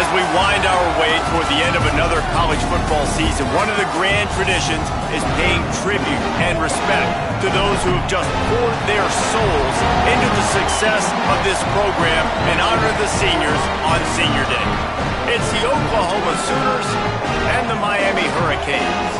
As we wind our way toward the end of another college football season, one of the grand traditions is paying tribute and respect to those who have just poured their souls into the success of this program and honor the seniors on Senior Day. It's the Oklahoma Sooners and the Miami Hurricanes.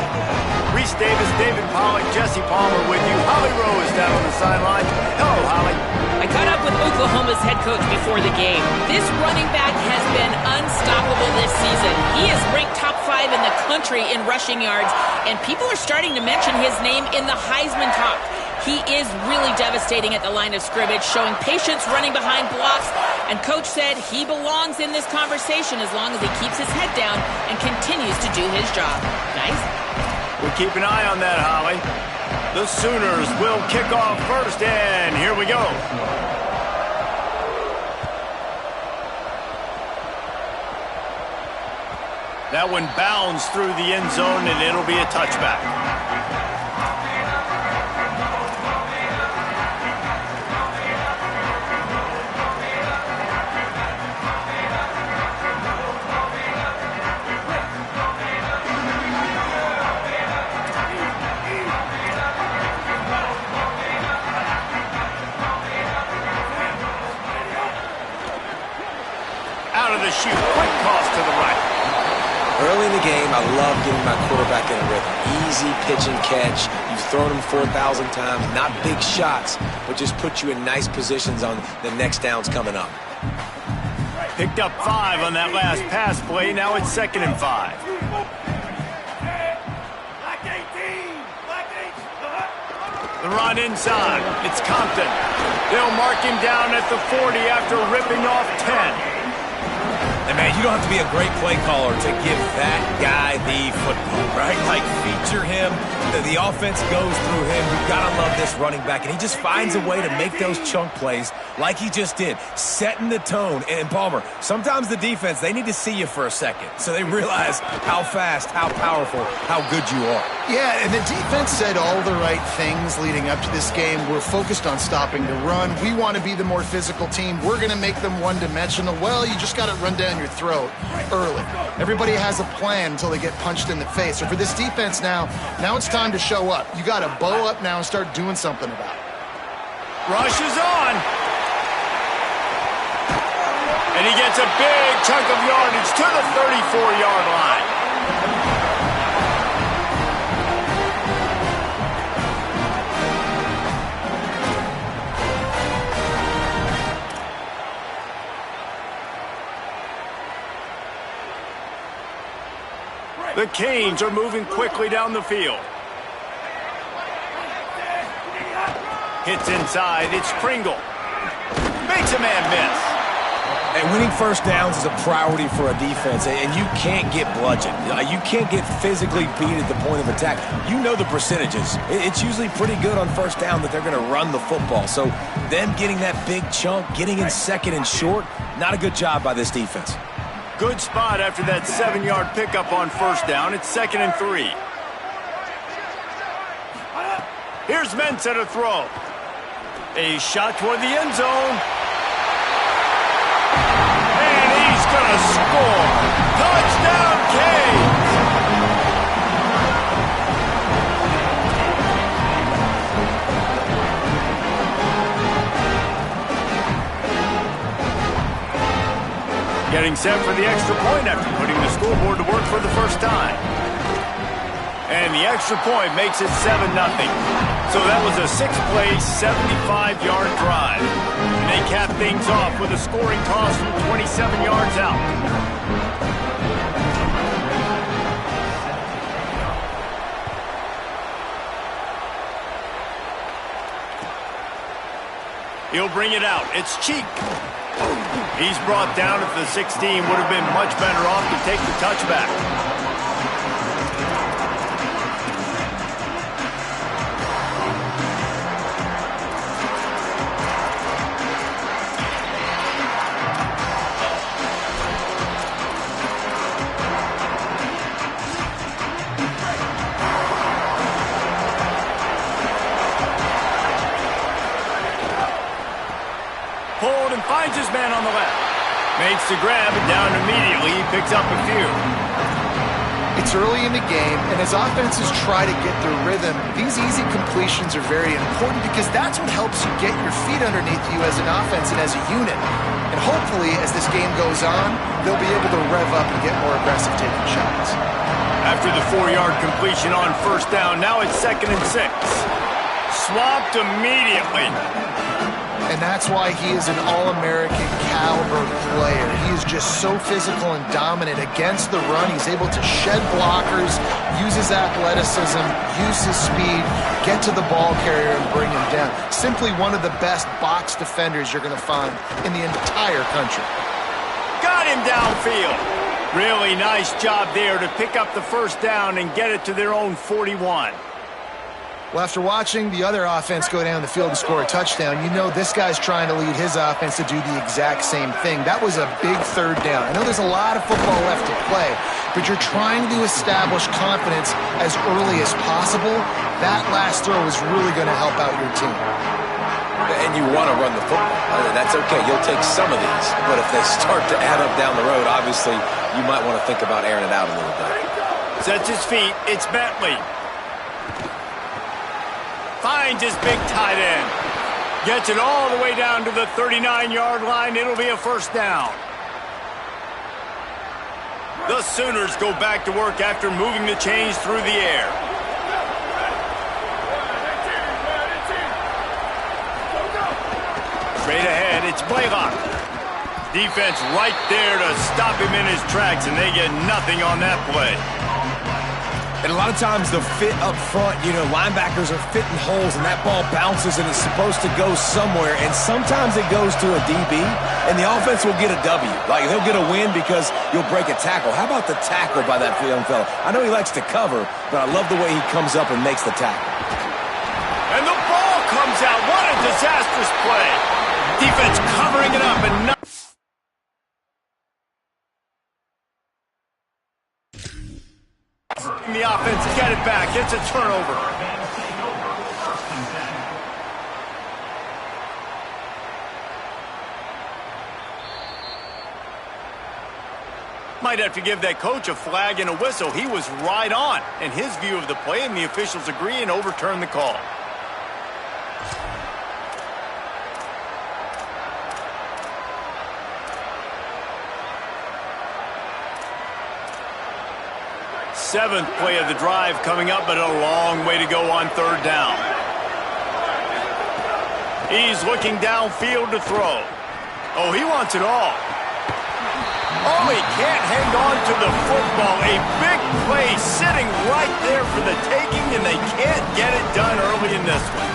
Reese Davis, David Pollack, Jesse Palmer with you. Holly Rowe is down on the sideline. Hello, Holly. I caught up with Oklahoma's head coach before the game. This running back has been unstoppable this season. He is ranked top 5 in the country in rushing yards, and people are starting to mention his name in the Heisman talk. He is really devastating at the line of scrimmage, showing patience running behind blocks, and Coach said he belongs in this conversation as long as he keeps his head down and continues to do his job. Guys? We'll keep an eye on that, Holly. The Sooners will kick off first, and here we go. That one bounds through the end zone, and it'll be a touchback. Out of the chute, quick toss to the right. Early in the game, I love getting my quarterback in a rhythm. Easy pitch and catch. You've thrown him 4,000 times. Not big shots, but just put you in nice positions on the next downs coming up. Picked up 5 on that last pass play. Now it's 2nd and 5. The run inside. It's Compton. They'll mark him down at the 40 after ripping off 10. And, man, you don't have to be a great play caller to give that guy the football, right? Like, feature him. The offense goes through him. You've got to love this running back. And he just finds a way to make those chunk plays like he just did, setting the tone. And, Palmer, sometimes the defense, they need to see you for a second so they realize how fast, how powerful, how good you are. Yeah, and the defense said all the right things leading up to this game. We're focused on stopping the run. We want to be the more physical team. We're going to make them one-dimensional. Well, you just got to run down your throat early. Everybody has a plan until they get punched in the face. So for this defense now it's time to show up. You got to bow up now and start doing something about it. Rush is on. And he gets a big chunk of yardage to the 34-yard line. The Canes are moving quickly down the field. Hits inside. It's Pringle. Makes a man miss. And winning first downs is a priority for a defense, and you can't get bludgeoned. You can't get physically beat at the point of attack. You know the percentages. It's usually pretty good on first down that they're going to run the football. So them getting that big chunk, getting in 2nd and short, not a good job by this defense. Good spot after that 7-yard pickup on first down. It's 2nd and 3. Here's Mensah to throw. A shot toward the end zone. And he's going to score. Touchdown, Canes! Getting set for the extra point after putting the scoreboard to work for the first time. And the extra point makes it 7-0. So that was a 6-play, 75-yard drive. And they cap things off with a scoring toss from 27 yards out. He'll bring it out. It's Cheek. He's brought down at the 16. Would have been much better off to take the touchback. Pulled and finds his man on the left. Makes the grab and down immediately. He picks up a few. It's early in the game, and as offenses try to get their rhythm, these easy completions are very important because that's what helps you get your feet underneath you as an offense and as a unit. And hopefully, as this game goes on, they'll be able to rev up and get more aggressive taking shots. After the 4-yard completion on first down, now it's 2nd and 6. Swamped immediately. And that's why he is an all-American caliber player. He is just so physical and dominant against the run. He's able to shed blockers, use his athleticism, use his speed, get to the ball carrier and bring him down. Simply one of the best box defenders you're going to find in the entire country. Got him downfield. Really nice job there to pick up the first down and get it to their own 41. Well, after watching the other offense go down the field and score a touchdown, you know this guy's trying to lead his offense to do the exact same thing. That was a big third down. I know there's a lot of football left to play, but you're trying to establish confidence as early as possible. That last throw is really going to help out your team. And you want to run the football. That's okay. You'll take some of these. But if they start to add up down the road, obviously, you might want to think about airing it out a little bit. Sets his feet. It's Bentley. Finds his big tight end. Gets it all the way down to the 39-yard line. It'll be a first down. The Sooners go back to work after moving the chains through the air. Straight ahead, it's Blaylock. Defense right there to stop him in his tracks, and they get nothing on that play. And a lot of times the fit up front, you know, linebackers are fitting holes and that ball bounces and it's supposed to go somewhere. And sometimes it goes to a DB and the offense will get a W. Like they'll get a win because you'll break a tackle. How about the tackle by that young fella? I know he likes to cover, but I love the way he comes up and makes the tackle. And the ball comes out. What a disastrous play. Defense covering it up and not. The offense get it back. It's a turnover. Might have to give that coach a flag and a whistle. He was right on in his view of the play, and the officials agree and overturn the call. Seventh play of the drive coming up, but a long way to go on third down. He's looking downfield to throw. Oh, he wants it all. Oh, he can't hang on to the football. A big play sitting right there for the taking, and they can't get it done early in this one.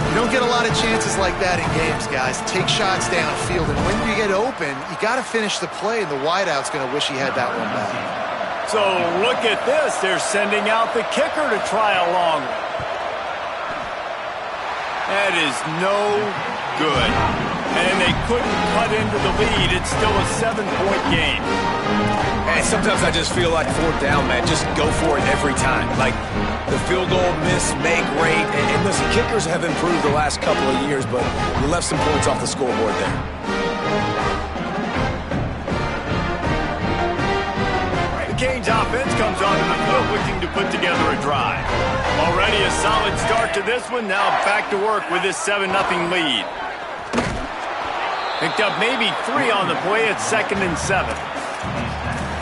You don't get a lot of chances like that in games, guys. Take shots downfield, and when you get open, you got to finish the play, and the wideout's going to wish he had that one back. So look at this. They're sending out the kicker to try a long one. That is no good. And they couldn't cut into the lead. It's still a 7-point game. And sometimes I just feel like fourth down, man. Just go for it every time. Like the field goal miss, make rate. And listen, kickers have improved the last couple of years, but you left some points off the scoreboard there. Canes offense comes onto the field looking to put together a drive. Already a solid start to this one. Now back to work with this 7-0 lead. Picked up maybe 3 on the play at 2nd and 7.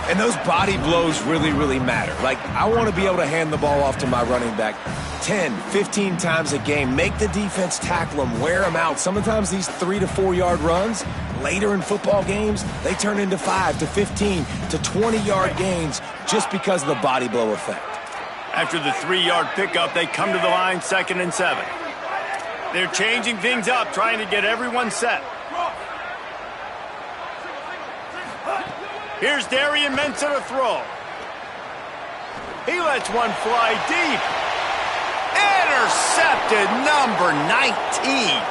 And those body blows really, really matter. Like, I want to be able to hand the ball off to my running back 10, 15 times a game. Make the defense tackle them, wear them out. Sometimes these 3 to 4 yard runs, later in football games, they turn into 5 to 15 to 20-yard gains just because of the body blow effect. After the 3-yard pickup, they come to the line 2nd and 7. They're changing things up, trying to get everyone set. Here's Darian Mensah to throw. He lets one fly deep. Intercepted, number 19.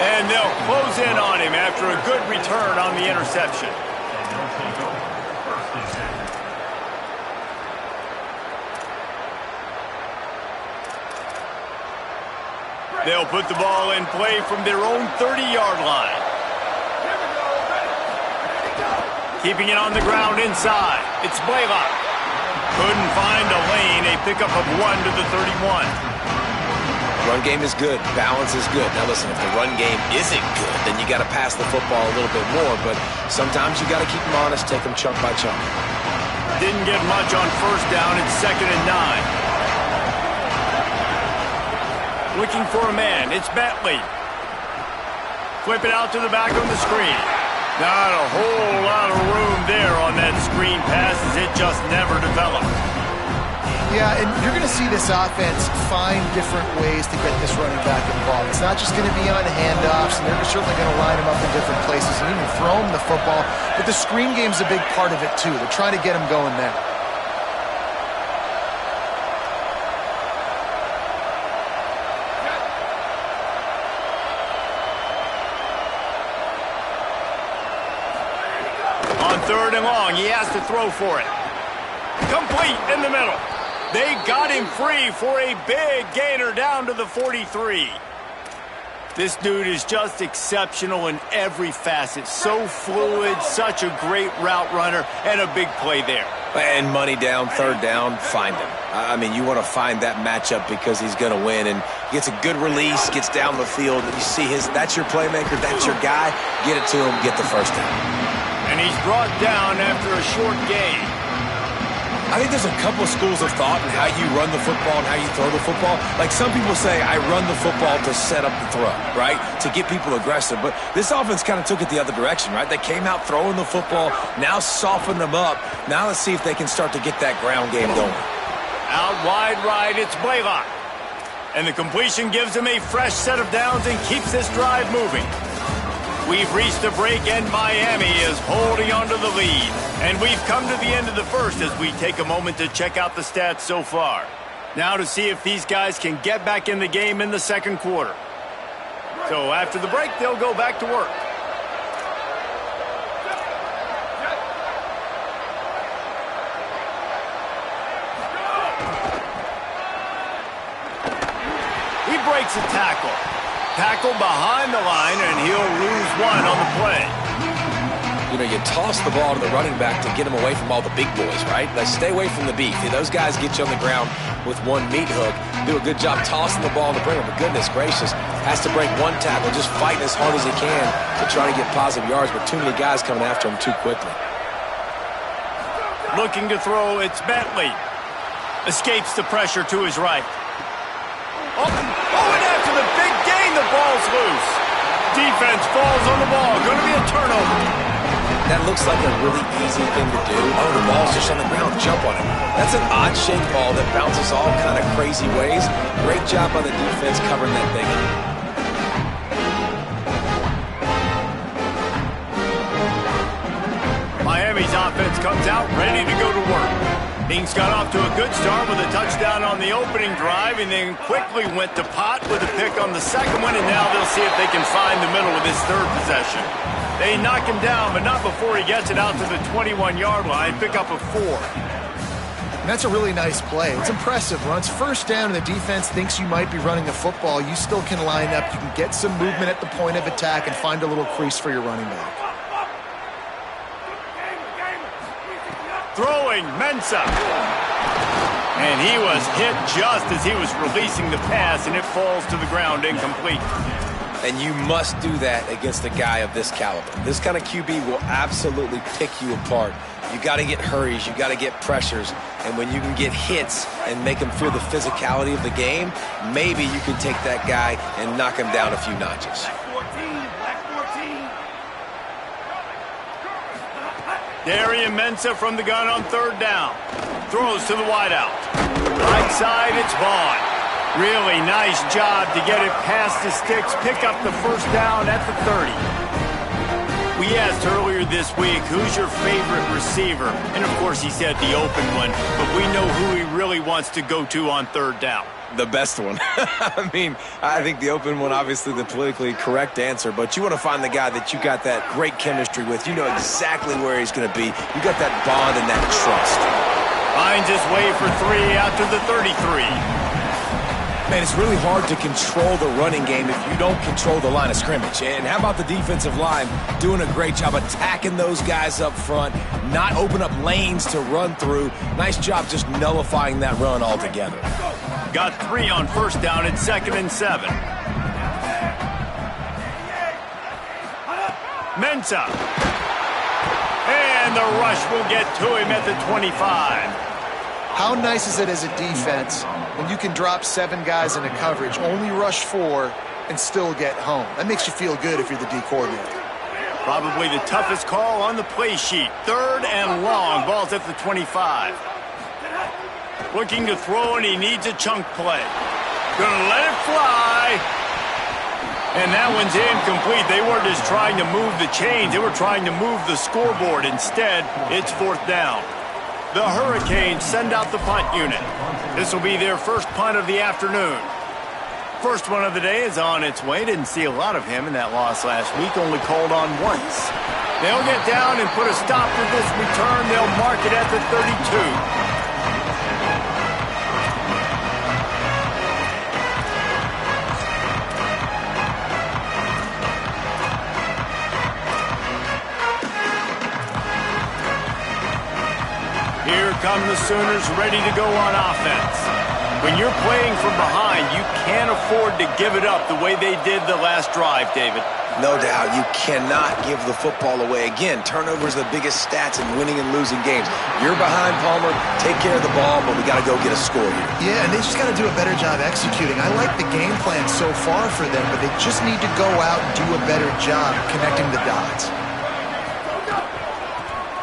And they'll close in on him after a good return on the interception. They'll put the ball in play from their own 30-yard line. Keeping it on the ground inside. It's Blaylock. Couldn't find a lane. A pickup of 1 to the 31. Run game is good. Balance is good. Now listen, if the run game isn't good, then you got to pass the football a little bit more. But sometimes you got to keep them honest, take them chunk by chunk. Didn't get much on first down. It's 2nd and 9. Looking for a man. It's Bentley. Flip it out to the back on the screen. Not a whole lot of room there on that screen pass as it just never developed. Yeah, and you're going to see this offense find different ways to get this running back involved. It's not just going to be on handoffs, and they're certainly going to line him up in different places and even throw him the football. But the screen game's a big part of it, too. They're trying to get him going there. On 3rd and long, he has to throw for it. Complete in the middle. They got him free for a big gainer down to the 43. This dude is just exceptional in every facet. So fluid, such a great route runner, and a big play there. And money down, 3rd down, find him. I mean, you want to find that matchup because he's going to win. And gets a good release, gets down the field. And you see that's your playmaker, that's your guy. Get it to him, get the first down. And he's brought down after a short gain. I think there's a couple of schools of thought in how you run the football and how you throw the football. Like some people say, I run the football to set up the throw, right? To get people aggressive. But this offense kind of took it the other direction, right? They came out throwing the football, now soften them up. Now let's see if they can start to get that ground game going. Out wide right, it's Blaylock. And the completion gives him a fresh set of downs and keeps this drive moving. We've reached a break, and Miami is holding on to the lead. And we've come to the end of the first as we take a moment to check out the stats so far. Now to see if these guys can get back in the game in the 2nd quarter. So after the break, they'll go back to work. He breaks a tackle. Tackle behind the line, and he'll lose 1 on the play. You know, you toss the ball to the running back to get him away from all the big boys, right? Like, stay away from the beef. Those guys get you on the ground with one meat hook. Do a good job tossing the ball to bring him. But goodness gracious, has to break 1 tackle, just fighting as hard as he can to try to get positive yards, but too many guys coming after him too quickly. Looking to throw, it's Bentley. Escapes the pressure to his right. Oh, and after the big gain, the ball's loose. Defense falls on the ball. Going to be a turnover. That looks like a really easy thing to do. Oh, the ball's just on the ground. Jump on it. That's an odd-shaped ball that bounces all kind of crazy ways. Great job by the defense covering that thing up. Miami's offense comes out ready to go to work. Things got off to a good start with a touchdown on the opening drive and then quickly went to pot with a pick on the 2nd one, and now they'll see if they can find the middle of this 3rd possession. They knock him down, but not before he gets it out to the 21-yard line, pick up a 4. And that's a really nice play. It's impressive. Once 1st down and the defense thinks you might be running the football, you still can line up. You can get some movement at the point of attack and find a little crease for your running back. Throwing, Mensah. And he was hit just as he was releasing the pass, and it falls to the ground incomplete. And you must do that against a guy of this caliber. This kind of QB will absolutely pick you apart. You got to get hurries, you got to get pressures, and when you can get hits and make him feel the physicality of the game, maybe you can take that guy and knock him down a few notches. Darian Mensah from the gun on 3rd down. Throws to the wideout. Right side, it's Vaughn. Really nice job to get it past the sticks, pick up the 1st down at the 30. We asked earlier this week, who's your favorite receiver? And of course he said the open one, but we know who he really wants to go to on 3rd down. The best one. I mean, I think the open one, obviously the politically correct answer, but you want to find the guy that you got that great chemistry with. You know exactly where he's going to be. You got that bond and that trust. Finds his way for 3 out to the 33. Man, it's really hard to control the running game if you don't control the line of scrimmage. And how about the defensive line doing a great job attacking those guys up front, not open up lanes to run through. Nice job just nullifying that run altogether. Got 3 on first down at 2nd and 7. Mensah. And the rush will get to him at the 25. How nice is it as a defense when you can drop 7 guys into coverage, only rush 4, and still get home? That makes you feel good if you're the D coordinator. Probably the toughest call on the play sheet. 3rd and long. Ball's at the 25. Looking to throw, and he needs a chunk play. Gonna let it fly. And that one's incomplete. They weren't just trying to move the chains. They were trying to move the scoreboard. Instead, it's 4th down. The Hurricanes send out the punt unit. This will be their first punt of the afternoon. First one of the day is on its way. Didn't see a lot of him in that loss last week. Only called on once. They'll get down and put a stop to this return. They'll mark it at the 32. Here come the Sooners ready to go on offense. When you're playing from behind, you can't afford to give it up the way they did the last drive, David. No doubt. You cannot give the football away. Again, turnovers are the biggest stats in winning and losing games. You're behind, Palmer. Take care of the ball, but we got to go get a score here. Yeah, and they just got to do a better job executing. I like the game plan so far for them, but they just need to go out and do a better job connecting the dots.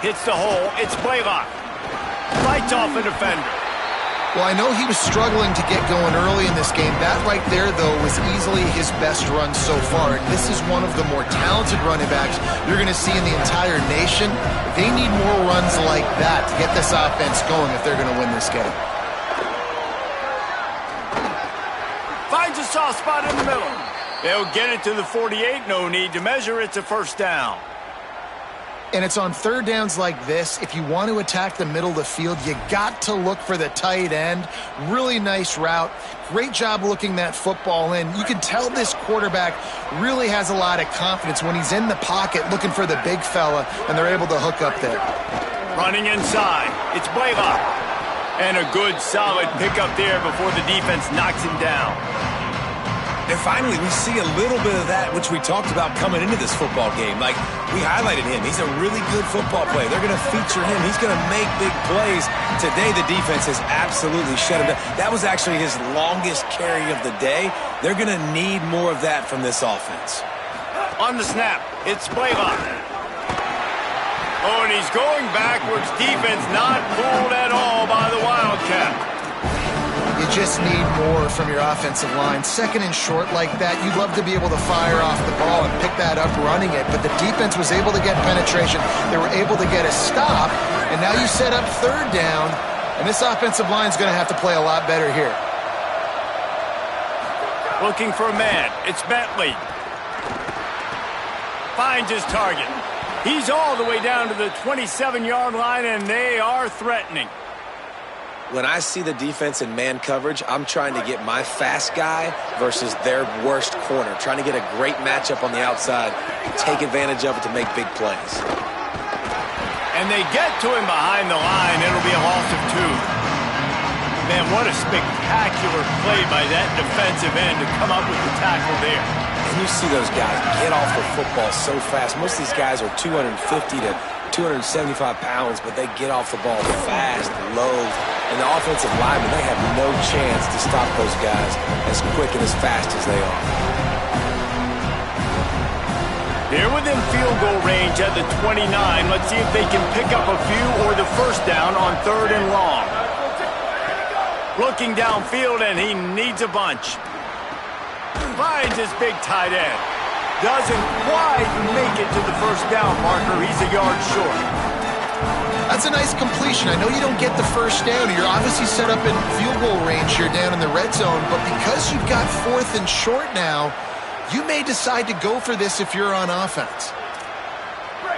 Hits the hole. It's Blaylock. Fights off a defender. Well, I know he was struggling to get going early in this game. That right there, though, was easily his best run so far. And this is one of the more talented running backs you're going to see in the entire nation. They need more runs like that to get this offense going if they're going to win this game. Finds a soft spot in the middle. They'll get it to the 48. No need to measure. It's a first down. And it's on 3rd downs like this. If you want to attack the middle of the field, you got to look for the tight end. Really nice route. Great job looking that football in. You can tell this quarterback really has a lot of confidence when he's in the pocket looking for the big fella, and they're able to hook up there. Running inside. It's Blaylock. And a good, solid pickup there before the defense knocks him down. And finally, we see a little bit of that, which we talked about coming into this football game. Like, we highlighted him. He's a really good football player. They're going to feature him. He's going to make big plays. Today, the defense has absolutely shut him down. That was actually his longest carry of the day. They're going to need more of that from this offense. On the snap, it's Blaylock. Oh, and he's going backwards. Defense not fooled at all by the Wildcat. You just need more from your offensive line. 2nd and short like that, you'd love to be able to fire off the ball and pick that up running it, but the defense was able to get penetration. They were able to get a stop, and now you set up 3rd down, and this offensive line is going to have to play a lot better here. Looking for a man. It's Bentley. Finds his target. He's all the way down to the 27-yard line, and they are threatening. When I see the defense in man coverage, I'm trying to get my fast guy versus their worst corner, trying to get a great matchup on the outside, take advantage of it to make big plays. And they get to him behind the line. It'll be a loss of 2. Man, what a spectacular play by that defensive end to come up with the tackle there. And you see those guys get off the football so fast. Most of these guys are 250 to 275 pounds, but they get off the ball fast, low. And the offensive linemen, they have no chance to stop those guys as quick and as fast as they are. They're within field goal range at the 29. Let's see if they can pick up a few or the first down on 3rd and long. Looking downfield, and he needs a bunch. Finds his big tight end. Doesn't quite make it to the first down marker. He's a yard short. That's a nice completion. I know you don't get the first down. You're obviously set up in field goal range here down in the red zone, but because you've got 4th and short now, you may decide to go for this if you're on offense.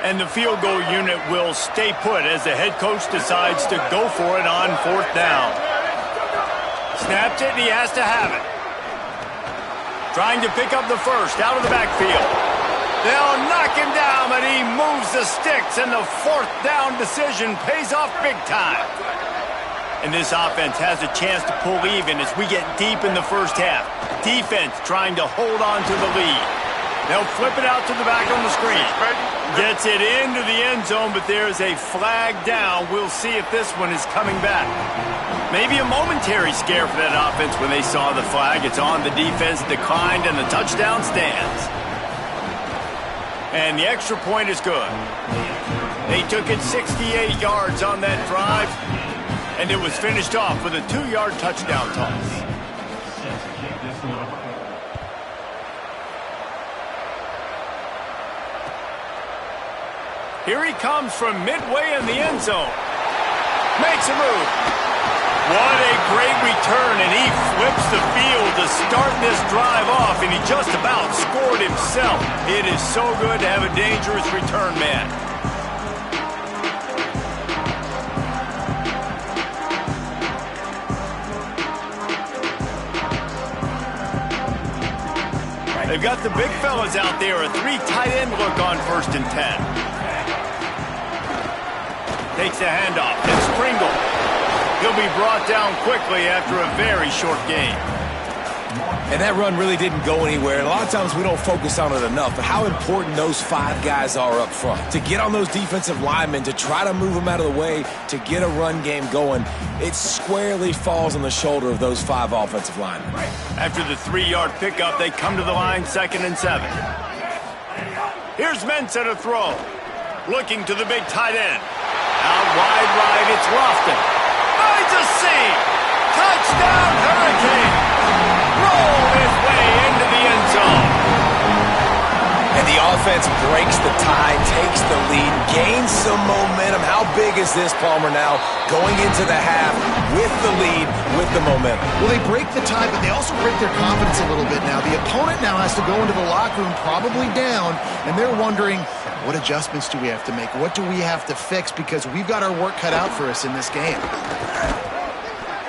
And the field goal unit will stay put as the head coach decides to go for it on 4th down. Snapped it, and he has to have it. trying to pick up the first out of the backfield. They'll knock him down, but he moves the sticks, and the fourth down decision pays off big time. And this offense has a chance to pull even as we get deep in the first half. Defense trying to hold on to the lead. They'll flip it out to the back on the screen. Gets it into the end zone, but there's a flag down. We'll see if this one is coming back. Maybe a momentary scare for that offense when they saw the flag. It's on, the defense declined, and the touchdown stands. And the extra point is good. They took it 68 yards on that drive, and it was finished off with a 2-yard touchdown toss. Here he comes from midway in the end zone. Makes a move. What a great return, and he flips the field to start this drive off, and he just about scored himself. It is so good to have a dangerous return man. They've got the big fellas out there, a 3 tight end look on 1st and 10. Takes the handoff, and Springle. He'll be brought down quickly after a very short game. And that run really didn't go anywhere. And a lot of times we don't focus on it enough, but how important those 5 guys are up front. To get on those defensive linemen, to try to move them out of the way, to get a run game going, it squarely falls on the shoulder of those 5 offensive linemen. After the 3-yard pickup, they come to the line 2nd and 7. Here's Mensah to throw. Looking to the big tight end. Out wide right, it's Lofton. Finds a seam. Touchdown, Hurricane. Roll his way into the end zone. And the offense breaks the tie, takes the lead, gains some momentum. How big is this, Palmer, now going into the half with the lead, with the momentum? Well, they break the tie, but they also break their confidence a little bit now. The opponent now has to go into the locker room probably down, and they're wondering, what adjustments do we have to make? What do we have to fix? Because we've got our work cut out for us in this game.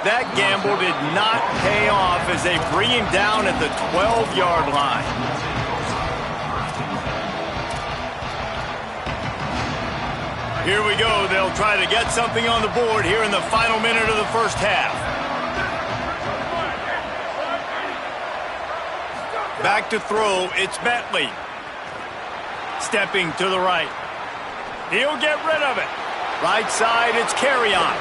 That gamble did not pay off as they bring him down at the 12-yard line. Here we go. They'll try to get something on the board here in the final minute of the first half. Back to throw. It's Bentley. Stepping to the right. He'll get rid of it. Right side, it's Carrion.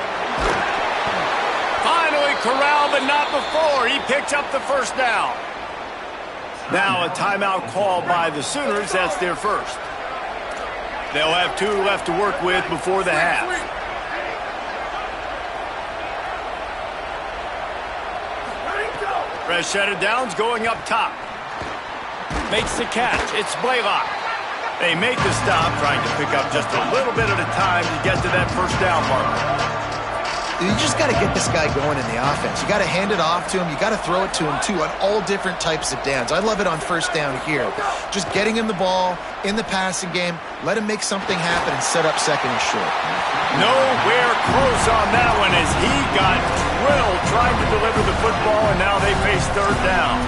Finally corralled, but not before. He picks up the first down. Now a timeout call by the Sooners. That's their first. They'll have 2 left to work with before the half. Fresh set of downs going up top. Makes the catch. It's Blaylock. They make the stop, trying to pick up just a little bit at a time to get to that first down marker. You just got to get this guy going in the offense. You got to hand it off to him. You got to throw it to him, too, on all different types of downs. I love it on first down here. Just getting him the ball in the passing game, let him make something happen and set up 2nd and short. Nowhere close on that one as he got drilled trying to deliver the football, and now they face 3rd down.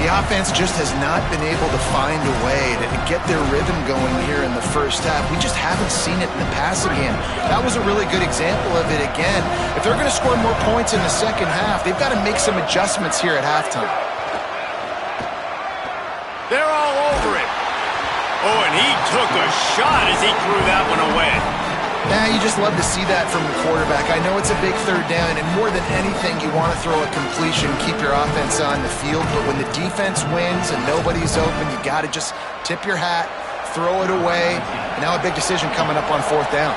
The offense just has not been able to find a way to get their rhythm going here in the first half. We just haven't seen it in the passing game. That was a really good example of it again. If they're going to score more points in the second half, they've got to make some adjustments here at halftime. They're all over it. Oh, and he took a shot as he threw that one away. Now, you just love to see that from the quarterback. I know it's a big 3rd down, and more than anything, you want to throw a completion, keep your offense on the field. But when the defense wins and nobody's open, you got to just tip your hat, throw it away. Now a big decision coming up on 4th down.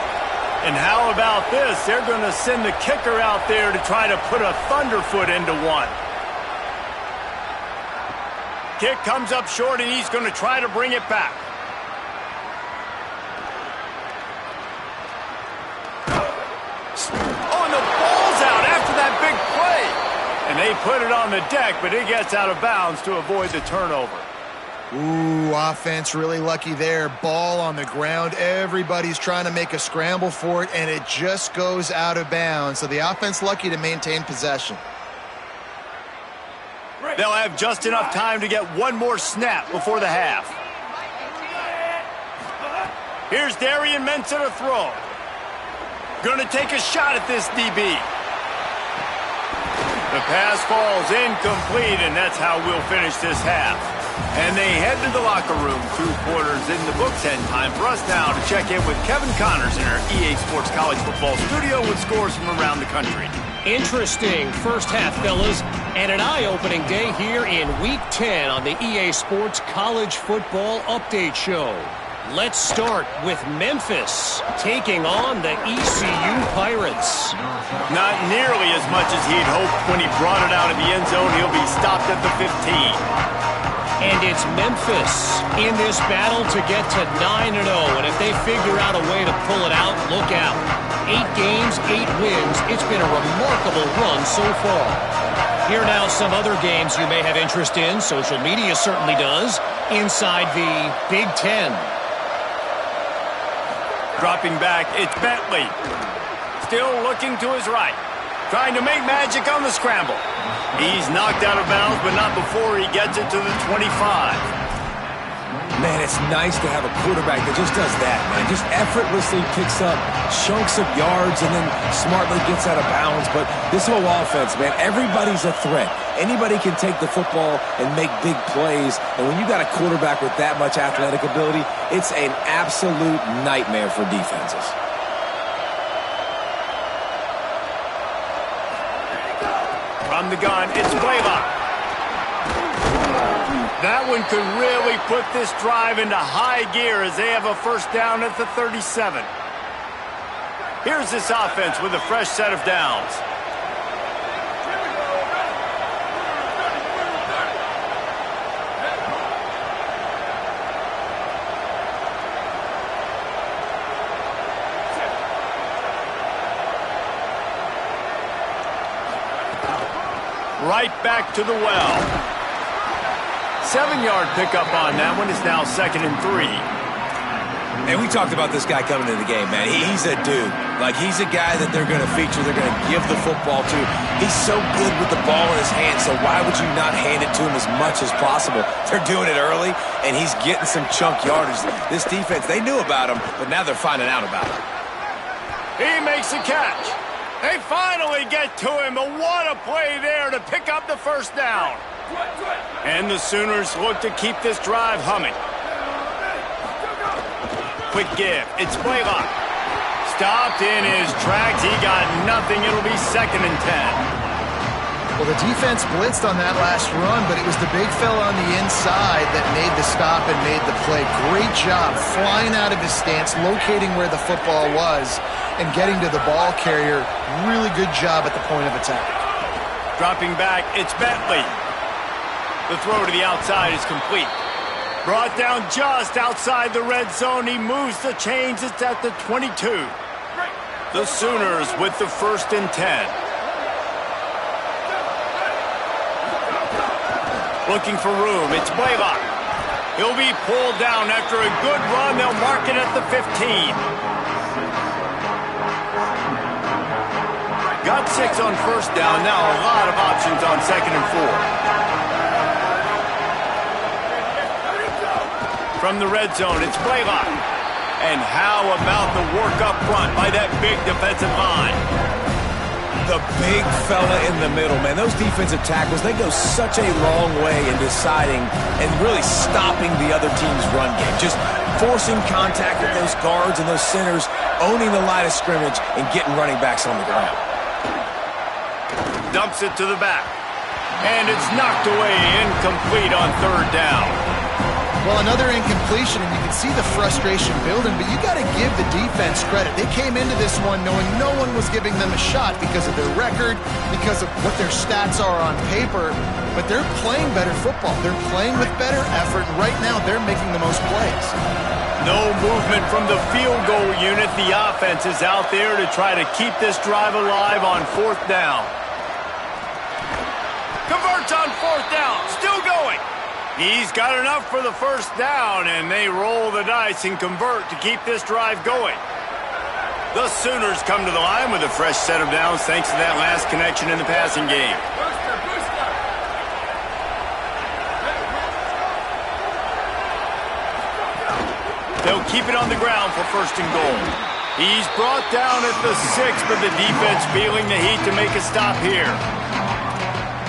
And how about this? They're going to send the kicker out there to try to put a thunderfoot into one. Kick comes up short, and he's going to try to bring it back. And they put it on the deck, but it gets out of bounds to avoid the turnover. Ooh, offense really lucky there. Ball on the ground. Everybody's trying to make a scramble for it, and it just goes out of bounds. So the offense lucky to maintain possession. They'll have just enough time to get one more snap before the half. Here's Darian Mensah to throw. Going to take a shot at this DB. The pass falls incomplete, and that's how we'll finish this half. And they head to the locker room. 2 quarters in the books, and time for us now to check in with Kevin Connors in our EA Sports College Football studio with scores from around the country. Interesting first half, fellas, and an eye-opening day here in Week 10 on the EA Sports College Football Update Show. Let's start with Memphis taking on the ECU Pirates. Not nearly as much as he'd hoped when he brought it out of the end zone. He'll be stopped at the 15. And it's Memphis in this battle to get to 9-0. And if they figure out a way to pull it out, look out. 8 games, 8 wins. It's been a remarkable run so far. Here now some other games you may have interest in. Social media certainly does. Inside the Big Ten. Dropping back, it's Bentley. Still looking to his right. Trying to make magic on the scramble. He's knocked out of bounds, but not before he gets it to the 25. Man, it's nice to have a quarterback that just does that, man. Just effortlessly picks up chunks of yards and then smartly gets out of bounds. But this whole offense, man, everybody's a threat. Anybody can take the football and make big plays. And when you got a quarterback with that much athletic ability, it's an absolute nightmare for defenses. From the gun, it's Blaylock. That one could really put this drive into high gear as they have a first down at the 37. Here's this offense with a fresh set of downs. Right back to the well. 7-yard pickup on that one. Is now 2nd and 3. And we talked about this guy coming into the game, man. He's a dude. Like, he's a guy that they're going to feature, they're going to give the football to. He's so good with the ball in his hand, so why would you not hand it to him as much as possible? They're doing it early, and he's getting some chunk yardage. This defense, they knew about him, but now they're finding out about him. He makes a catch. They finally get to him, but what a play there to pick up the first down. And the Sooners look to keep this drive humming. Quick give. It's Blaylock. Stopped in his tracks. He got nothing. It'll be 2nd and 10. Well, the defense blitzed on that last run, but it was the big fella on the inside that made the stop and made the play. Great job flying out of his stance, locating where the football was, and getting to the ball carrier. Really good job at the point of attack. Dropping back, it's Bentley. The throw to the outside is complete. Brought down just outside the red zone. He moves the chains. It's at the 22. The Sooners with the 1st and 10. Looking for room. It's Blaylock. He'll be pulled down after a good run. They'll mark it at the 15. Got 6 on first down. Now a lot of options on 2nd and 4. From the red zone, it's Blaylock. And how about the work up front by that big defensive line? The big fella in the middle, man. Those defensive tackles, they go such a long way in deciding and really stopping the other team's run game. Just forcing contact with those guards and those centers, owning the line of scrimmage, and getting running backs on the ground. Dumps it to the back. And it's knocked away, incomplete on 3rd down. Well, another incompletion, and you can see the frustration building, but you got to give the defense credit. They came into this one knowing no one was giving them a shot because of their record, because of what their stats are on paper, but they're playing better football. They're playing with better effort, and right now they're making the most plays. No movement from the field goal unit. The offense is out there to try to keep this drive alive on 4th down. Converts on 4th down, still going. He's got enough for the first down, and they roll the dice and convert to keep this drive going. The Sooners come to the line with a fresh set of downs thanks to that last connection in the passing game. They'll keep it on the ground for 1st and goal. He's brought down at the 6, but the defense feeling the heat to make a stop here.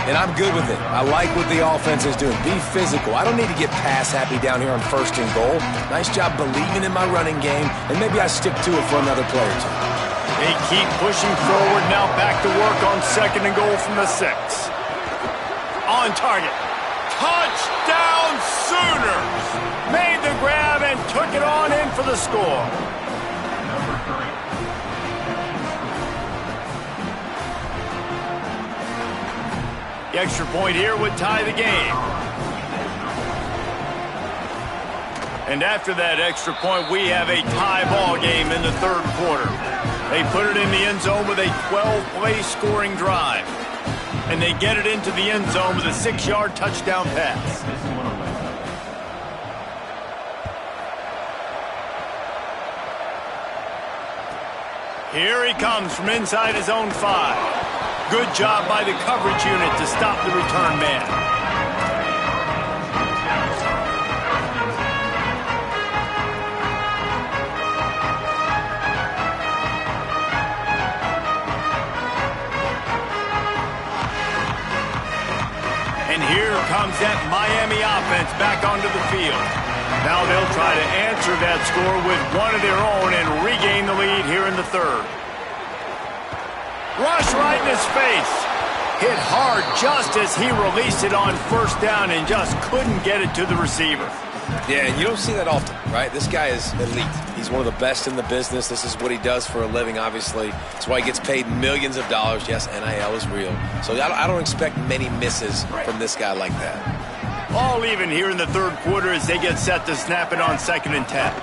And I'm good with it. I like what the offense is doing. Be physical. I don't need to get pass happy down here on 1st and goal. Nice job believing in my running game, and maybe I stick to it for another play or two. They keep pushing forward, now back to work on 2nd and goal from the 6. On target. Touchdown Sooners! Made the grab and took it on in for the score. The extra point here would tie the game. And after that extra point, we have a tie ball game in the 3rd quarter. They put it in the end zone with a 12-play scoring drive. And they get it into the end zone with a 6-yard touchdown pass. Here he comes from inside his own 5. Good job by the coverage unit to stop the return man. And here comes that Miami offense back onto the field. Now they'll try to answer that score with one of their own and regain the lead here in the 3rd. Rush right in his face. Hit hard just as he released it on 1st down and just couldn't get it to the receiver. Yeah, and you don't see that often, right? This guy is elite. He's one of the best in the business. This is what he does for a living, obviously. That's why he gets paid millions of dollars. Yes, NIL is real. So I don't expect many misses from this guy like that. All even here in the 3rd quarter as they get set to snap it on 2nd and 10.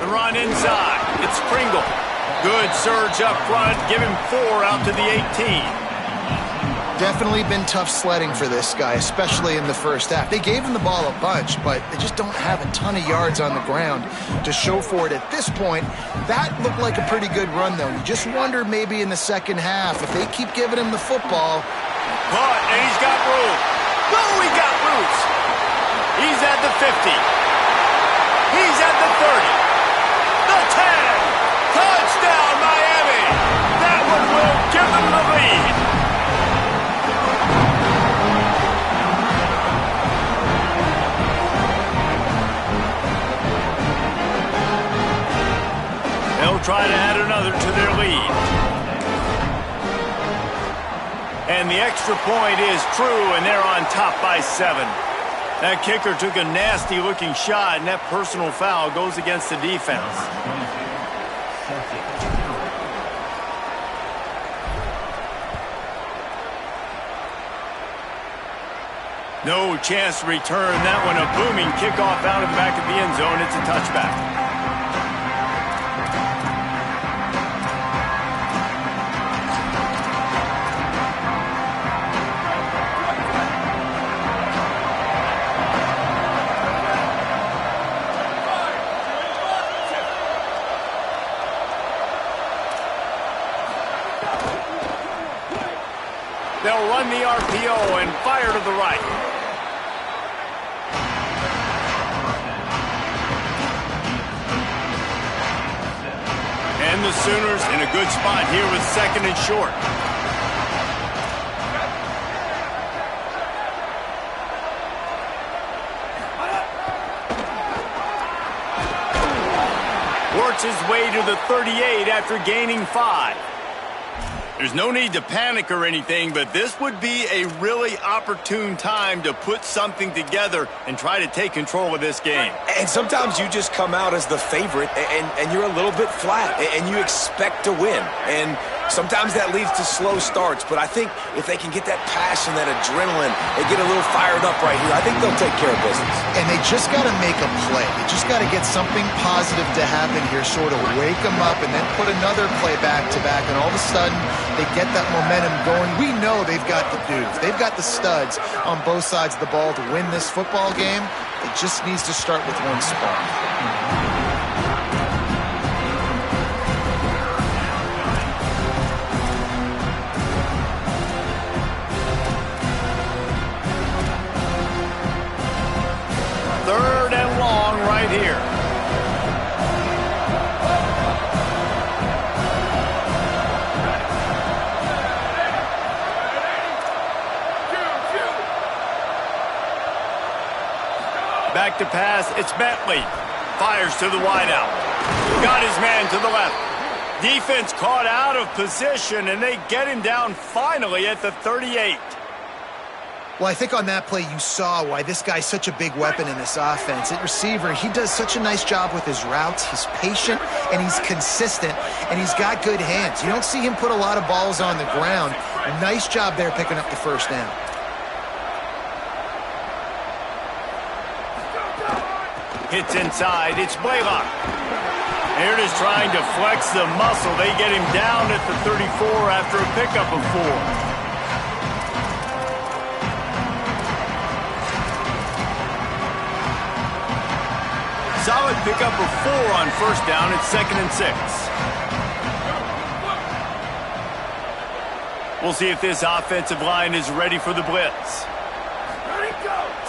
The run inside. It's Pringle. Good surge up front. Give him 4 out to the 18. Definitely been tough sledding for this guy, especially in the 1st half. They gave him the ball a bunch, but they just don't have a ton of yards on the ground to show for it at this point. That looked like a pretty good run, though. You just wonder maybe in the 2nd half if they keep giving him the football. Caught, and he's got room. Oh, he got roots. He's at the 50. He's at the 30. The 10. Touchdown, Miami! That one will give them the lead. They'll try to add another to their lead. And the extra point is true, and they're on top by 7. That kicker took a nasty-looking shot, and that personal foul goes against the defense. No chance to return that one. A booming kickoff out of the back of the end zone. It's a touchback. They'll run the RPO and fire to the right. And the Sooners in a good spot here with 2nd and short. Works his way to the 38 after gaining 5. There's no need to panic or anything, but this would be a really opportune time to put something together and try to take control of this game. And sometimes you just come out as the favorite, and you're a little bit flat, and you expect to win. And sometimes that leads to slow starts, but I think if they can get that passion, that adrenaline, they get a little fired up right here, I think they'll take care of business. And they just got to make a play. They just got to get something positive to happen here, sort of wake them up, and then put another play back-to-back, and all of a sudden they get that momentum going. We know they've got the dudes. They've got the studs on both sides of the ball to win this football game. It just needs to start with one spark. Third and long right here. Back to pass. It's Bentley. Fires to the wideout. Got his man to the left. Defense caught out of position, and they get him down finally at the 38. Well, I think on that play you saw why this guy's such a big weapon in this offense. At receiver, he does such a nice job with his routes. He's patient, and he's consistent, and he's got good hands. You don't see him put a lot of balls on the ground. Nice job there picking up the first down. Hits inside. It's Blaylock. Here it is trying to flex the muscle. They get him down at the 34 after a pickup of 4. Solid pickup of 4 on first down. It's 2nd and 6. We'll see if this offensive line is ready for the blitz.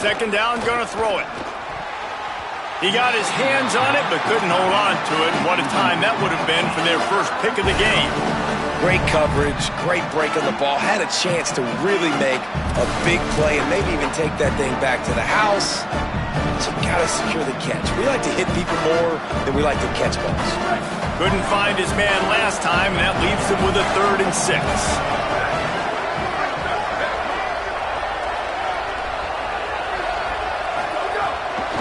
2nd down, going to throw it. He got his hands on it, but couldn't hold on to it. And what a time that would have been for their first pick of the game. Great coverage, great break on the ball. Had a chance to really make a big play and maybe even take that thing back to the house. So you gotta secure the catch. We like to hit people more than we like to catch balls. Couldn't find his man last time, and that leaves him with a 3rd and 6.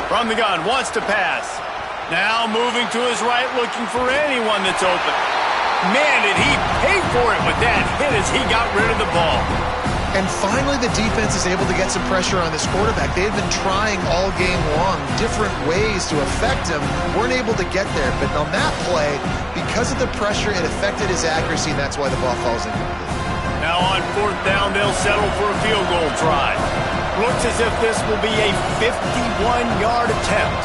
From the gun, wants to pass. Now moving to his right, looking for anyone that's open. Man, did he pay for it with that hit as he got rid of the ball. And finally, the defense is able to get some pressure on this quarterback. They've been trying all game long different ways to affect him. Weren't able to get there. But on that play, because of the pressure, it affected his accuracy, and that's why the ball falls incomplete. Now on 4th down, they'll settle for a field goal try. Looks as if this will be a 51-yard attempt.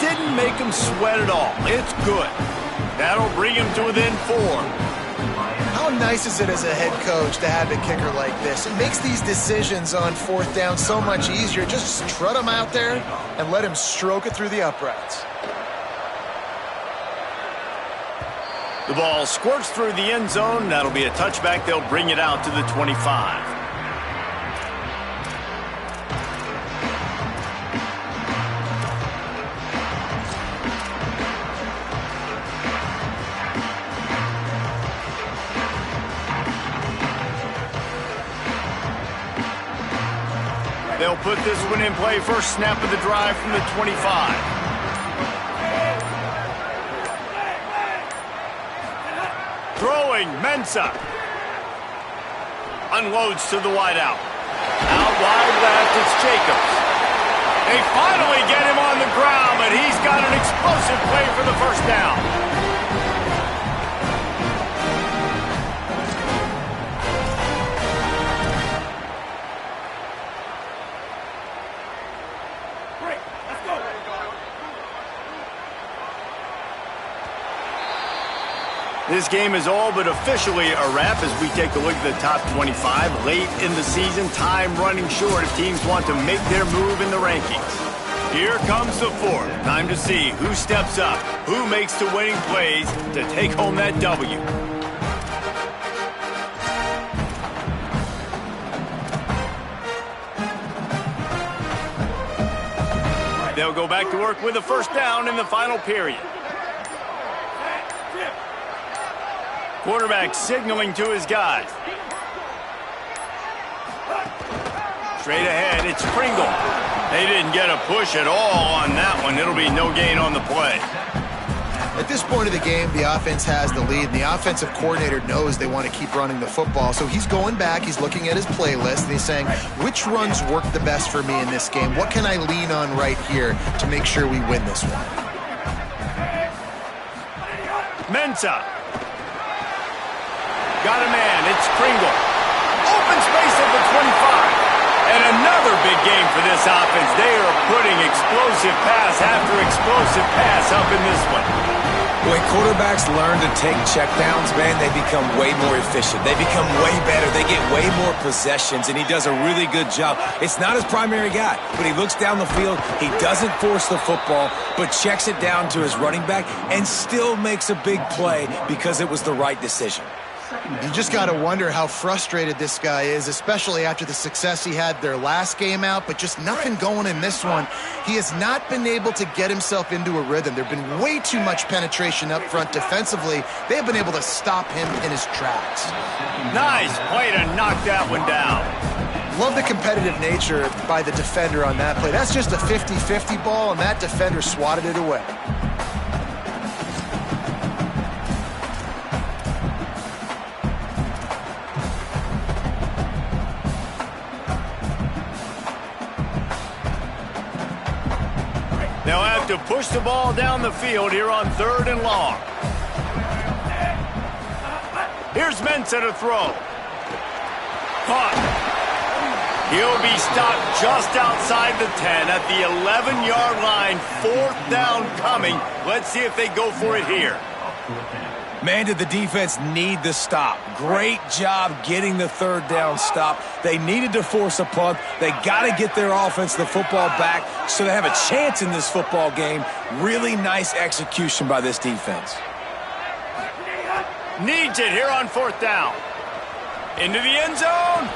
Didn't make him sweat at all. It's good. That'll bring him to within 4. How nice is it as a head coach to have a kicker like this? It makes these decisions on 4th down so much easier. Just trot him out there and let him stroke it through the uprights. The ball squirts through the end zone. That'll be a touchback. They'll bring it out to the 25. They'll put this one in play. First snap of the drive from the 25. Throwing, Mensah. Unloads to the wideout. Out wide left, it's Jacobs. They finally get him on the ground, but he's got an explosive play for the first down. This game is all but officially a wrap as we take a look at the top 25. Late in the season, time running short if teams want to make their move in the rankings. Here comes the 4th. Time to see who steps up, who makes the winning plays to take home that W. They'll go back to work with a first down in the final period. Quarterback signaling to his guys. Straight ahead, it's Pringle. They didn't get a push at all on that one. It'll be no gain on the play. At this point of the game, the offense has the lead, and the offensive coordinator knows they want to keep running the football. So he's going back, he's looking at his playlist, and he's saying, which runs work the best for me in this game? What can I lean on right here to make sure we win this one? Mensah. Got a man, it's Pringle. Open space at the 25. And another big game for this offense. They are putting explosive pass after explosive pass up in this one. When quarterbacks learn to take checkdowns, man, they become way more efficient. They become way better. They get way more possessions, and he does a really good job. It's not his primary guy, but he looks down the field. He doesn't force the football, but checks it down to his running back and still makes a big play because it was the right decision. You just got to wonder how frustrated this guy is, especially after the success he had their last game out, but just nothing going in this one. He has not been able to get himself into a rhythm. There have been way too much penetration up front defensively. They have been able to stop him in his tracks. Nice play to knock that one down. Love the competitive nature by the defender on that play. That's just a 50-50 ball, and that defender swatted it away. They'll have to push the ball down the field here on 3rd and long. Here's Mensah to throw. Caught. He'll be stopped just outside the 10 at the 11-yard line. 4th down coming. Let's see if they go for it here. Man, did the defense need the stop. Great job getting the 3rd down stop. They needed to force a punt. They got to get their offense the football back so they have a chance in this football game. Really nice execution by this defense. Needs it here on 4th down. Into the end zone.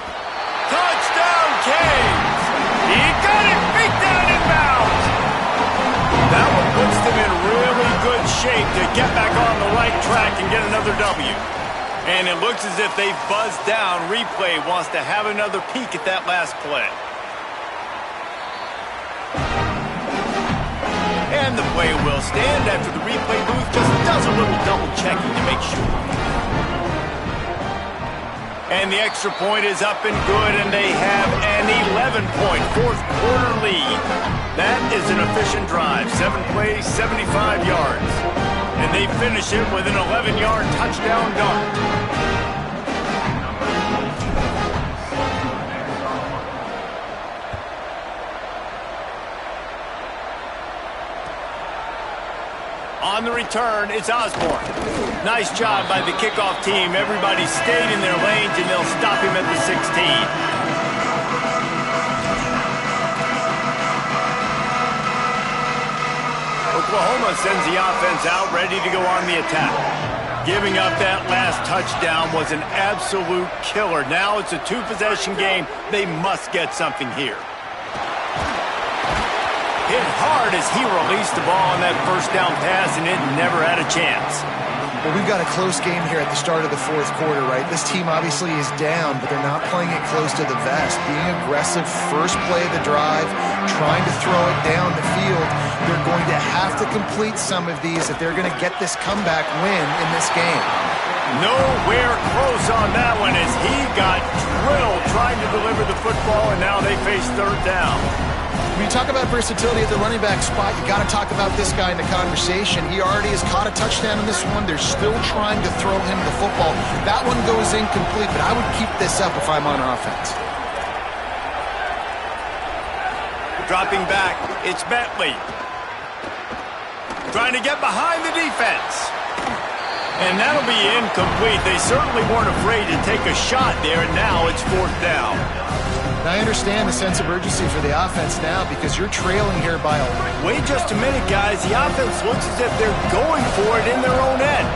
Touchdown, Canes. He got it. Beat down in bounds. That one puts them in really good shape to get back on the right track and get another W. And it looks as if they've buzzed down. Replay wants to have another peek at that last play. And the play will stand after the replay booth just does a little double checking to make sure. And the extra point is up and good, and they have an 11-point 4th quarter lead. That is an efficient drive. 7 plays, 75 yards. And they finish it with an 11-yard touchdown dart. On the return, it's Osborne. Nice job by the kickoff team. Everybody stayed in their lanes, and they'll stop him at the 16. Oklahoma sends the offense out, ready to go on the attack. Giving up that last touchdown was an absolute killer. Now it's a 2-possession game. They must get something here. Hit hard as he released the ball on that 1st down pass, and it never had a chance. Well, we've got a close game here at the start of the 4th quarter, right? This team obviously is down, but they're not playing it close to the vest. Being aggressive, first play of the drive, trying to throw it down the field. They're going to have to complete some of these if they're going to get this comeback win in this game. Nowhere close on that one as he got drilled trying to deliver the football, and now they face 3rd down. When you talk about versatility at the running back spot, you got to talk about this guy in the conversation. He already has caught a touchdown in this one. They're still trying to throw him the football. That one goes incomplete, but I would keep this up if I'm on offense. Dropping back, it's Bentley. Trying to get behind the defense. And that'll be incomplete. They certainly weren't afraid to take a shot there, and now it's 4th down. Now, I understand the sense of urgency for the offense now because you're trailing here by a lot. Wait just a minute, guys. The offense looks as if they're going for it in their own end.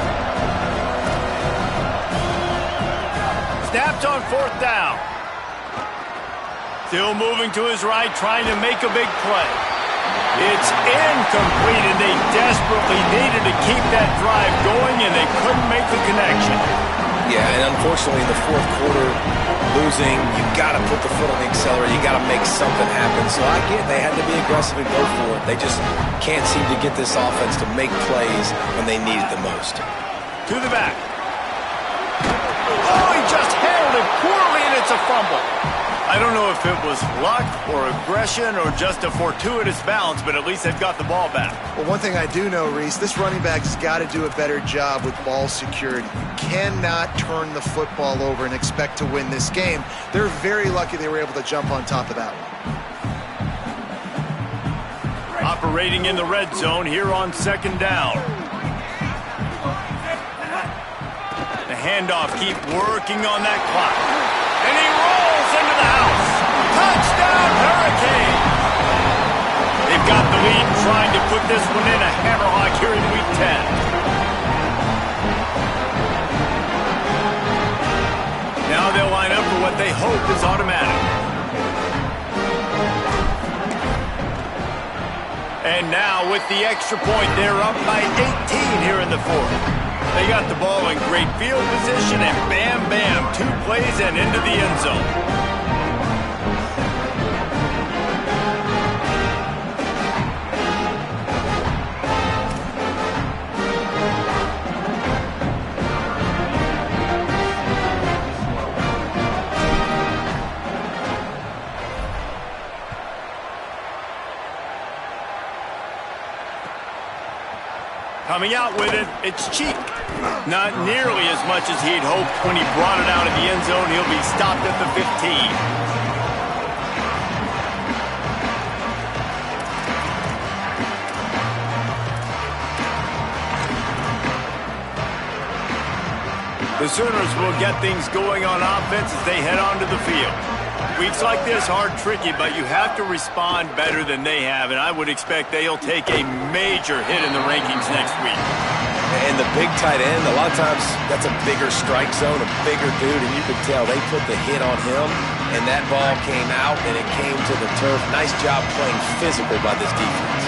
Snapped on 4th down. Still moving to his right, trying to make a big play. It's incomplete, and they desperately needed to keep that drive going, and they couldn't make the connection. Yeah, and unfortunately in the 4th quarter, losing, you got to put the foot on the accelerator. You got to make something happen. So I get they had to be aggressive and go for it. They just can't seem to get this offense to make plays when they need it the most. To the back. Oh, he just handled it poorly, and it's a fumble. I don't know if it was luck or aggression or just a fortuitous bounce, but at least they've got the ball back. Well, one thing I do know, Reese, this running back has got to do a better job with ball security. You cannot turn the football over and expect to win this game. They're very lucky they were able to jump on top of that one. Operating in the red zone here on 2nd down. The handoff, keep working on that clock. And he rolls into the house. Touchdown, Hurricane! They've got the lead, trying to put this one in a hammerlock here in Week 10. say hope is automatic. And now with the extra point, they're up by 18 here in the fourth. They got the ball in great field position, and bam, bam, 2 plays and into the end zone. Coming out with it, it's cheap. Not nearly as much as he'd hoped when he brought it out of the end zone. He'll be stopped at the 15. The Sooners will get things going on offense as they head onto the field. Weeks like this are tricky, but you have to respond better than they have, and I would expect they'll take a major hit in the rankings next week. And the big tight end, a lot of times that's a bigger strike zone, a bigger dude, and you can tell they put the hit on him, and that ball came out, and it came to the turf. Nice job playing physical by this defense.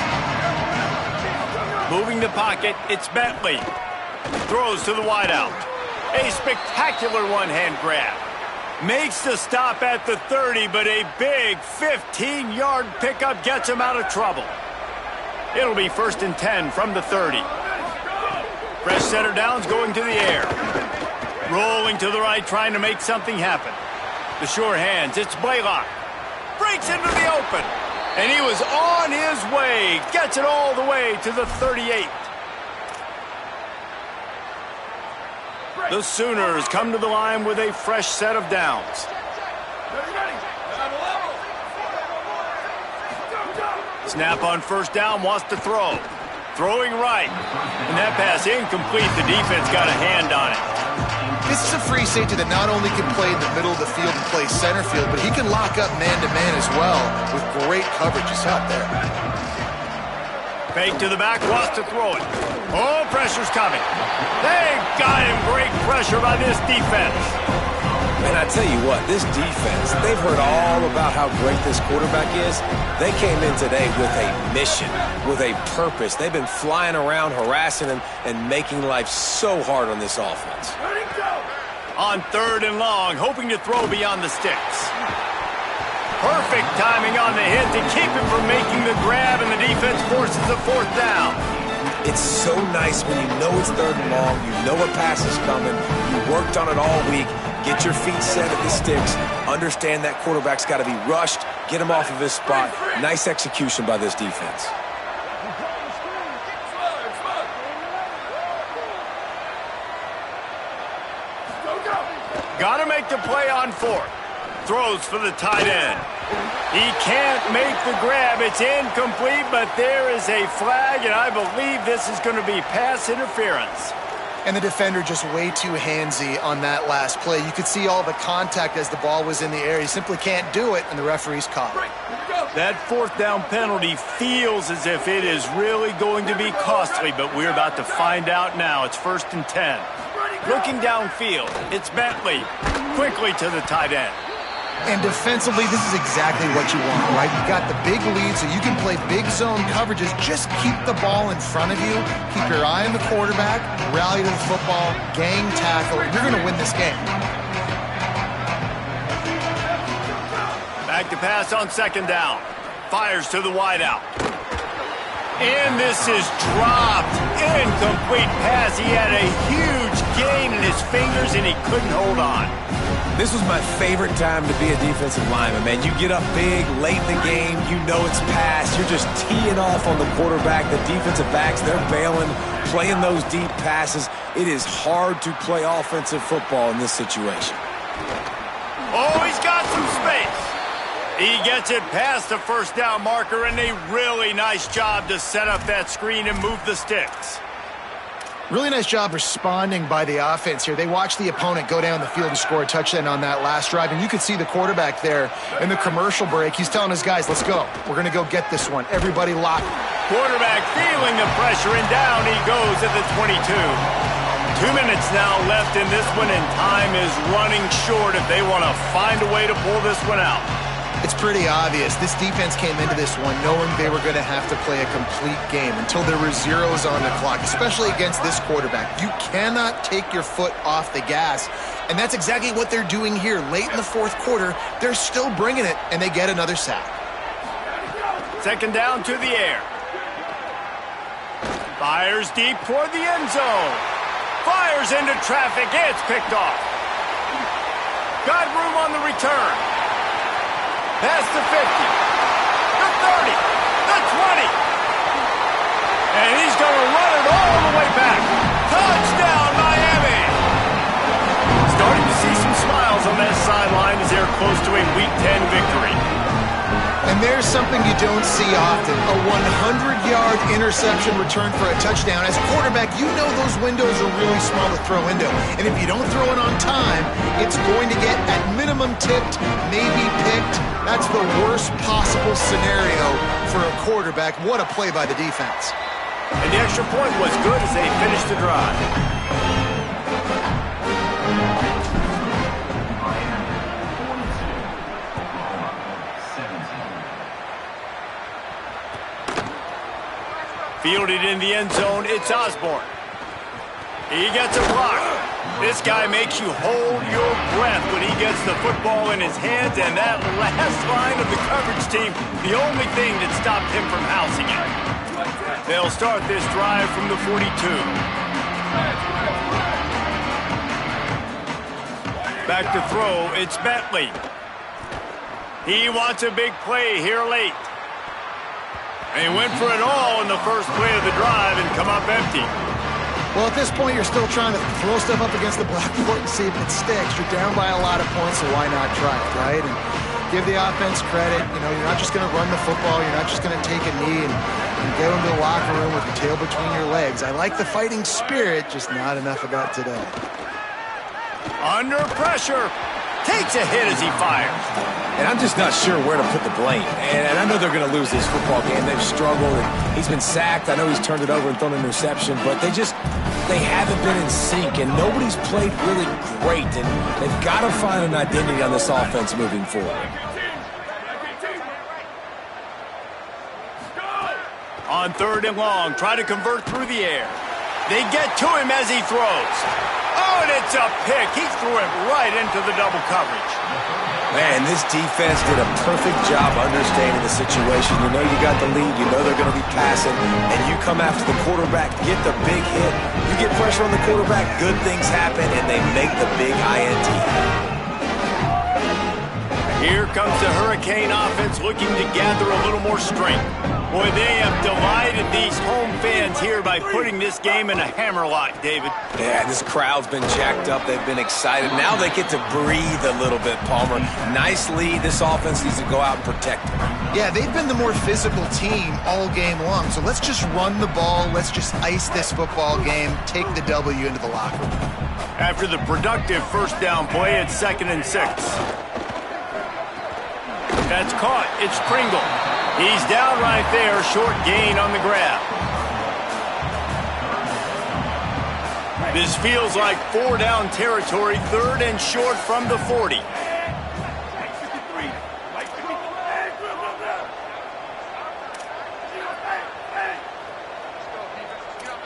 Moving the pocket, it's Bentley. Throws to the wideout. A spectacular one-hand grab. Makes the stop at the 30, but a big 15-yard pickup gets him out of trouble. It'll be 1st and 10 from the 30. Fresh center downs going to the air. Rolling to the right, trying to make something happen. The sure hands, it's Blaylock. Breaks into the open. And he was on his way. Gets it all the way to the 38. The Sooners come to the line with a fresh set of downs. Snap on 1st down, wants to throw. Throwing right. And that pass incomplete. The defense got a hand on it. This is a free safety that not only can play in the middle of the field and play center field, but he can lock up man-to-man as well with great coverage. It's out there. Fake to the back, wants to throw it. Oh, pressure's coming. They got him. Great pressure by this defense. And I tell you what, this defense, they've heard all about how great this quarterback is. They came in today with a mission, with a purpose. They've been flying around, harassing him, and making life so hard on this offense. On 3rd and long, hoping to throw beyond the sticks. Perfect timing on the hit to keep him from making the grab, and the defense forces a 4th down. It's so nice when you know it's 3rd and long, you know a pass is coming, you worked on it all week, get your feet set at the sticks, understand that quarterback's got to be rushed, get him off of his spot. Nice execution by this defense. Got to make the play on 4th. Throws for the tight end. He can't make the grab. It's incomplete, but there is a flag, and I believe this is going to be pass interference. And the defender just way too handsy on that last play. You could see all the contact as the ball was in the air. He simply can't do it, and the referee's caught. That 4th down penalty feels as if it is really going to be costly, but we're about to find out now. It's 1st and 10. Looking downfield, it's Bentley. Quickly to the tight end. And defensively, this is exactly what you want, right? You got the big lead, so you can play big zone coverages. Just keep the ball in front of you. Keep your eye on the quarterback. Rally to the football. Gang tackle. You're going to win this game. Back to pass on 2nd down. Fires to the wideout. And this is dropped. Incomplete pass. He had a huge gain in his fingers, and he couldn't hold on. This was my favorite time to be a defensive lineman, man. You get up big, late in the game, you know it's past. You're just teeing off on the quarterback. The defensive backs, they're bailing, playing those deep passes. It is hard to play offensive football in this situation. Oh, he's got some space. He gets it past the 1st down marker, and a really nice job to set up that screen and move the sticks. Really nice job responding by the offense here. They watched the opponent go down the field and score a touchdown on that last drive, and you could see the quarterback there in the commercial break. He's telling his guys, let's go. We're going to go get this one. Everybody locked. Quarterback feeling the pressure, and down he goes at the 22. 2 minutes now left in this one, and time is running short if they want to find a way to pull this one out. It's pretty obvious. This defense came into this one knowing they were going to have to play a complete game until there were zeros on the clock, especially against this quarterback. You cannot take your foot off the gas, and that's exactly what they're doing here. Late in the fourth quarter, they're still bringing it, and they get another sack. Second down to the air. Fires deep toward the end zone. Fires into traffic. It's picked off. Got room on the return. Past the 50. The 30. The 20. And he's going to run it all the way back. Touchdown, Miami. Starting to see some smiles on that sideline as they're close to a Week 10 victory. And there's something you don't see often, a 100-yard interception return for a touchdown. As a quarterback, you know those windows are really small to throw into. And if you don't throw it on time, it's going to get at minimum tipped, maybe picked. That's the worst possible scenario for a quarterback. What a play by the defense. And the extra point was good as they finished the drive. Fielded in the end zone, it's Osborne. He gets a block. This guy makes you hold your breath when he gets the football in his hands, and that last line of the coverage team, the only thing that stopped him from housing it. They'll start this drive from the 42. Back to throw, it's Bentley. He wants a big play here late. And he went for it all in the first play of the drive and come up empty. Well, at this point, you're still trying to throw stuff up against the blackboard and see if it sticks. You're down by a lot of points, so why not try it, right? And give the offense credit. You know, you're not just going to run the football. You're not just going to take a knee and go into the locker room with your tail between your legs. I like the fighting spirit, just not enough of that today. Under pressure. Takes a hit as he fires. And I'm just not sure where to put the blame. And I know they're going to lose this football game. They've struggled, and he's been sacked. I know he's turned it over and thrown an interception, but they haven't been in sync, and nobody's played really great. And they've got to find an identity on this offense moving forward. On third and long, try to convert through the air. They get to him as he throws. Oh, and it's a pick. He threw it right into the double coverage. Man, this defense did a perfect job understanding the situation. You know you got the lead. You know they're going to be passing. And you come after the quarterback, get the big hit. You get pressure on the quarterback, good things happen, and they make the big INT. Here comes the Hurricane offense looking to gather a little more strength. Boy, they have delighted these home fans here by putting this game in a hammerlock, David. Yeah, this crowd's been jacked up. They've been excited. Now they get to breathe a little bit, Palmer. Nice lead. This offense needs to go out and protect it. Yeah, they've been the more physical team all game long. So let's just run the ball. Let's just ice this football game. Take the W into the locker room. After the productive first down play, it's 2nd and 6. That's caught. It's Pringle. He's down right there. Short gain on the grab. This feels like 4-down territory. 3rd and short from the 40.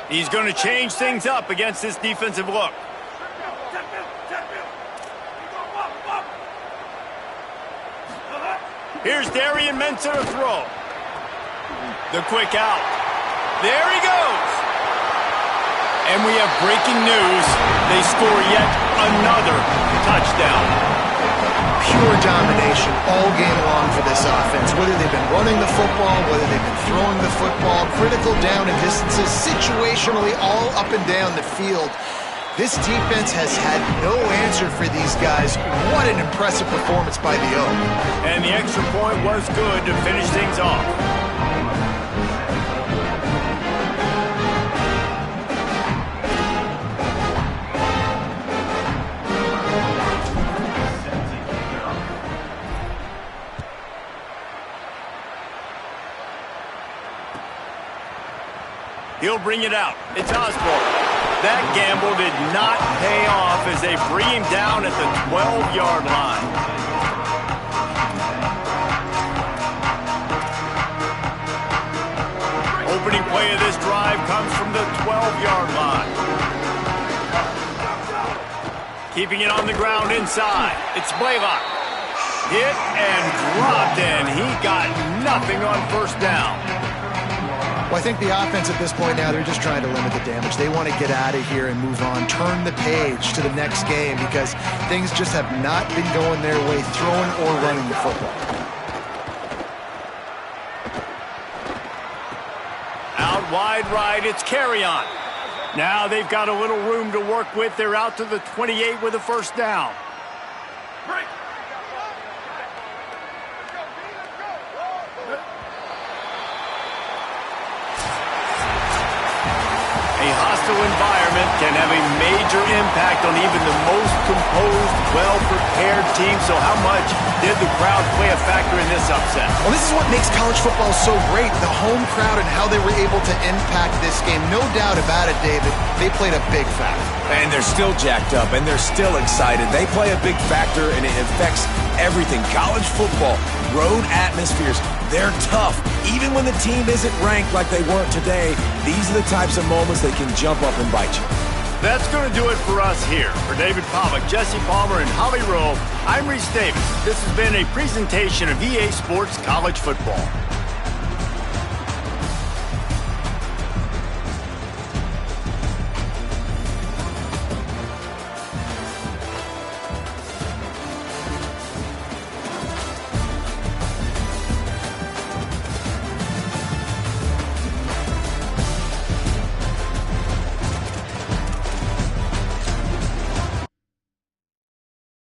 He's going to change things up against this defensive look. Here's Darian Mensah to throw. The quick out. There he goes. And we have breaking news. They score yet another touchdown. Pure domination all game long for this offense. Whether they've been running the football, whether they've been throwing the football, critical down and distances, situationally all up and down the field. This defense has had no answer for these guys. What an impressive performance by the O. And the extra point was good to finish things off. He'll bring it out. It's Osborne. That gamble did not pay off as they bring him down at the 12-yard line. Opening play of this drive comes from the 12-yard line. Keeping it on the ground inside. It's Blaylock. Hit and dropped, and he got nothing on first down. Well, I think the offense at this point now, they're just trying to limit the damage. They want to get out of here and move on, turn the page to the next game because things just have not been going their way, throwing or running the football. Out wide right, it's Carry-On. Now they've got a little room to work with. They're out to the 28 with a first down. A hostile environment can have a major impact on even the most composed, well-prepared team. So how much did the crowd play a factor in this upset? Well, this is what makes college football so great, the home crowd and how they were able to impact this game. No doubt about it, David. They played a big factor. And they're still jacked up, and they're still excited. They play a big factor, and it affects everything. College football, road atmospheres, they're tough. Even when the team isn't ranked like they weren't today, these are the types of moments that can jump up and bite you. That's going to do it for us here. For David Pollack, Jesse Palmer, and Holly Rowe, I'm Reese Davis. This has been a presentation of EA Sports College Football.